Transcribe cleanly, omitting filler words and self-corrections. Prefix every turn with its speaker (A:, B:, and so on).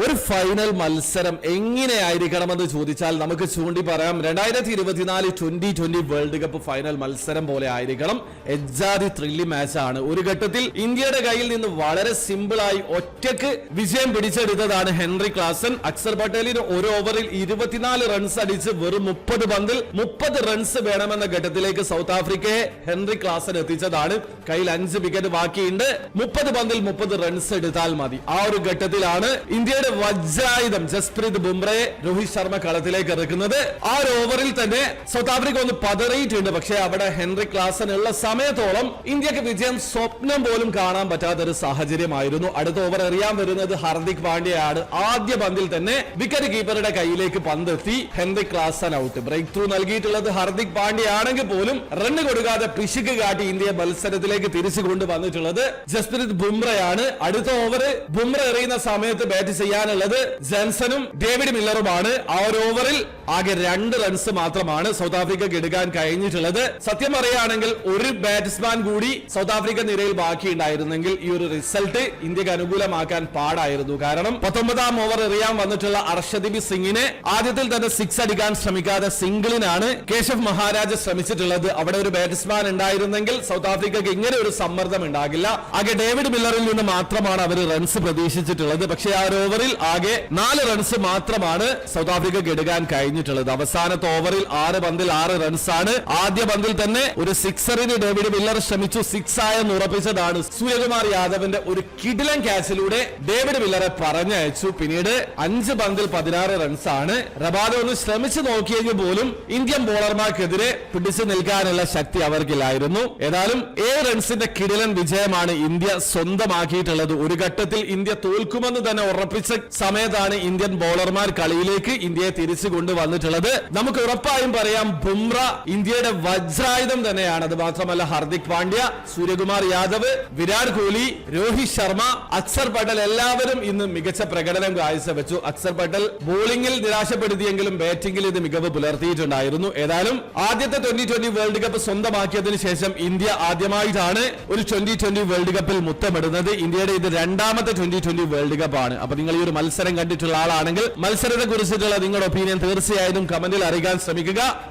A: ഒരു ഫൈനൽ മത്സരം എങ്ങനെയായിരിക്കണമെന്ന് ചോദിച്ചാൽ നമുക്ക് ചൂണ്ടി പറയാം 2024 2020 വേൾഡ് കപ്പ് ഫൈനൽ മത്സരം പോലെ ആയിരിക്കണം. എജ്ജാതി ത്രില്ലി മാച്ചാണ്. ഒരു ഘട്ടത്തിൽ ഇന്ത്യയുടെ കയ്യിൽ നിന്ന് വളരെ സിമ്പിളായി ഒറ്റക്ക് വിജയം പിടിച്ചെടുത്തതാണ് ഹെൻറി ക്ലാസൻ. അക്സർ പട്ടേലിന് ഒരു ഓവറിൽ 24 റൺസ് അടിച്ച് വെറും 30 പന്തിൽ 30 റൺസ് വേണമെന്ന ഘട്ടത്തിലേക്ക് സൗത്ത് ആഫ്രിക്കയെ ഹെൻറി ക്ലാസൻ എത്തിച്ചതാണ്. കയ്യിൽ 5 വിക്കറ്റ് ബാക്കിയുണ്ട്. 30 പന്തിൽ 30 റൺസ് എടുത്താൽ മതി. ആ ഒരു ഘട്ടത്തിലാണ് ഇന്ത്യയുടെ വജ്രായുധം ജസ്പ്രീത് ബുംറയെ രോഹിത് ശർമ്മ കളത്തിലേക്ക് ഇറക്കുന്നത്. ആ ഒരു ഓവറിൽ തന്നെ സൗത്ത് ആഫ്രിക്ക ഒന്ന് പതറിയിട്ടുണ്ട്. പക്ഷേ അവിടെ ഹെൻറി ക്ലാസൻ ഉള്ള സമയത്തോളം ഇന്ത്യക്ക് വിജയം സ്വപ്നം പോലും കാണാൻ പറ്റാത്ത ഒരു സാഹചര്യമായിരുന്നു. അടുത്ത ഓവർ എറിയാൻ വരുന്നത് ഹാർദിക് പാണ്ഡ്യയാണ്. ആദ്യ പന്തിൽ തന്നെ വിക്കറ്റ് കീപ്പറുടെ കയ്യിലേക്ക് പന്തെത്തി. Henry Klaasen out. Break through നൽകിയിട്ടുള്ളത് ഹാർദിക് പാണ്ഡ്യ ആണെങ്കിൽ പോലും റണ്ണ് കൊടുക്കാതെ പിശുക്ക് കാട്ടി ഇന്ത്യ മത്സരത്തിലേക്ക് തിരിച്ചു കൊണ്ടുവന്നിട്ടുള്ളത് ജസ്പ്രീത് ബുംറയാണ്. അടുത്ത ഓവർ ബുംറ എറിയുന്ന സമയത്ത് ബാറ്റ് ചെയ്യാനുള്ളത് ജൻസനും ഡേവിഡ് മില്ലറുമാണ്. ആ ഒരു ഓവറിൽ ആകെ 2 റൺസ് മാത്രമാണ് സൗത്ത് ആഫ്രിക്കക്ക് എടുക്കാൻ കഴിഞ്ഞിട്ടുള്ളത്. സത്യം പറയുകയാണെങ്കിൽ ഒരു ബാറ്റ്സ്മാൻ കൂടി സൗത്ത് ആഫ്രിക്ക നിരയിൽ ബാക്കിയുണ്ടായിരുന്നെങ്കിൽ ഈ ഒരു റിസൾട്ട് ഇന്ത്യക്ക് അനുകൂലമാക്കാൻ പാടായിരുന്നു. കാരണം 19ാം ഓവർ എറിയാൻ വന്നിട്ടുള്ള അർഷദീപ് സിംഗിനെ ആദ്യത്തിൽ തന്നെ 6 അടിക്കാൻ ശ്രമിക്കാതെ സിംഗിളിനാണ് കേശവ് മഹാരാജ് ശ്രമിച്ചിട്ടുള്ളത്. അവിടെ ഒരു ബാറ്റ്സ്മാൻ ഉണ്ടായിരുന്നെങ്കിൽ സൗത്ത് ആഫ്രിക്കക്ക് ഇങ്ങനെ ഒരു സമ്മർദ്ദം ഉണ്ടാകില്ല. ആകെ ഡേവിഡ് മില്ലറിൽ നിന്ന് മാത്രമാണ് അവർ റൺസ് പ്രതീക്ഷിച്ചിട്ടുള്ളത്. പക്ഷേ ആ ഒരു ഓവറിൽ ആകെ 4 റൺസ് മാത്രമാണ് സൗത്ത് ആഫ്രിക്കക്ക് എടുക്കാൻ കഴിഞ്ഞിട്ടുള്ളത്. അവസാനത്തെ ഓവറിൽ 6 പന്തിൽ 6 റൺസാണ്. ആദ്യ പന്തിൽ തന്നെ ഒരു സിക്സറിന് ഡേവിഡ് മില്ലർ ശ്രമിച്ചു. 6 ആയെന്ന് ഉറപ്പിച്ചതാണ്. സൂര്യകുമാർ യാദവിന്റെ ഒരു കിടിലൻ ക്യാച്ചിലൂടെ ഡേവിഡ് മില്ലറെ പറഞ്ഞയച്ചു. പിന്നീട് 5 പന്തിൽ 16 റൺസാണ്. റബാദ ഒന്ന് ശ്രമിച്ചു നോക്കിയെങ്കിൽ പോലും ഇന്ത്യൻ ബോളർമാർക്കെതിരെ പിടിച്ചു നിൽക്കാനുള്ള ശക്തി അവർക്കില്ലായിരുന്നു. ഏതായാലും 7 റൺസിന്റെ കിടിലൻ വിജയമാണ് ഇന്ത്യ സ്വന്തമാക്കിയിട്ടുള്ളത്. ഒരു ഘട്ടത്തിൽ ഇന്ത്യ തോൽക്കുമെന്ന് തന്നെ ഉറപ്പിച്ച സമയത്താണ് ഇന്ത്യൻ ബോളർമാർ കളിയിലേക്ക് ഇന്ത്യയെ തിരിച്ചു കൊണ്ടുവന്നിട്ടുള്ളത്. നമുക്ക് ഉറപ്പായും പറയാം ബുംറ ഇന്ത്യയുടെ വജ്രായുധം തന്നെയാണ്. അത് മാത്രമല്ല ഹാർദിക് പാണ്ഡ്യ, സൂര്യകുമാർ യാദവ്, വിരാട് കോഹ്ലി, രോഹിത് ശർമ്മ, അക്സർ പട്ടേൽ എല്ലാവരും ഇന്ന് മികച്ച പ്രകടനം കാഴ്ചവെച്ചു. അക്സർ പട്ടേൽ ബോളിംഗിൽ നിരാശപ്പെടുത്തിയെങ്കിലും ബാറ്റിംഗിൽ ഇത് മികവ് പുലർത്തിയിട്ടുണ്ടായിരുന്നു. ഏതായാലും ആദ്യത്തെ 2020 വേൾഡ് കപ്പ് സ്വന്തമാക്കിയതിനു ശേഷം ഇന്ത്യ ആദ്യമായിട്ടാണ് ഒരു 2020 വേൾഡ് കപ്പിൽ മുത്തമിടുന്നത്. ഇന്ത്യയുടെ ഇത് 2ാമത്തെ 2020 വേൾഡ് കപ്പ് ആണ്. അപ്പൊ നിങ്ങൾ ഈ ഒരു മത്സരം കണ്ടിട്ടുള്ള ആളാണെങ്കിൽ മത്സരത്തെ കുറിച്ചിട്ടുള്ള നിങ്ങളുടെ ഒപ്പീനിയൻ തീർച്ചയായും കമന്റിൽ അറിയിക്കാൻ ശ്രമിക്കുക.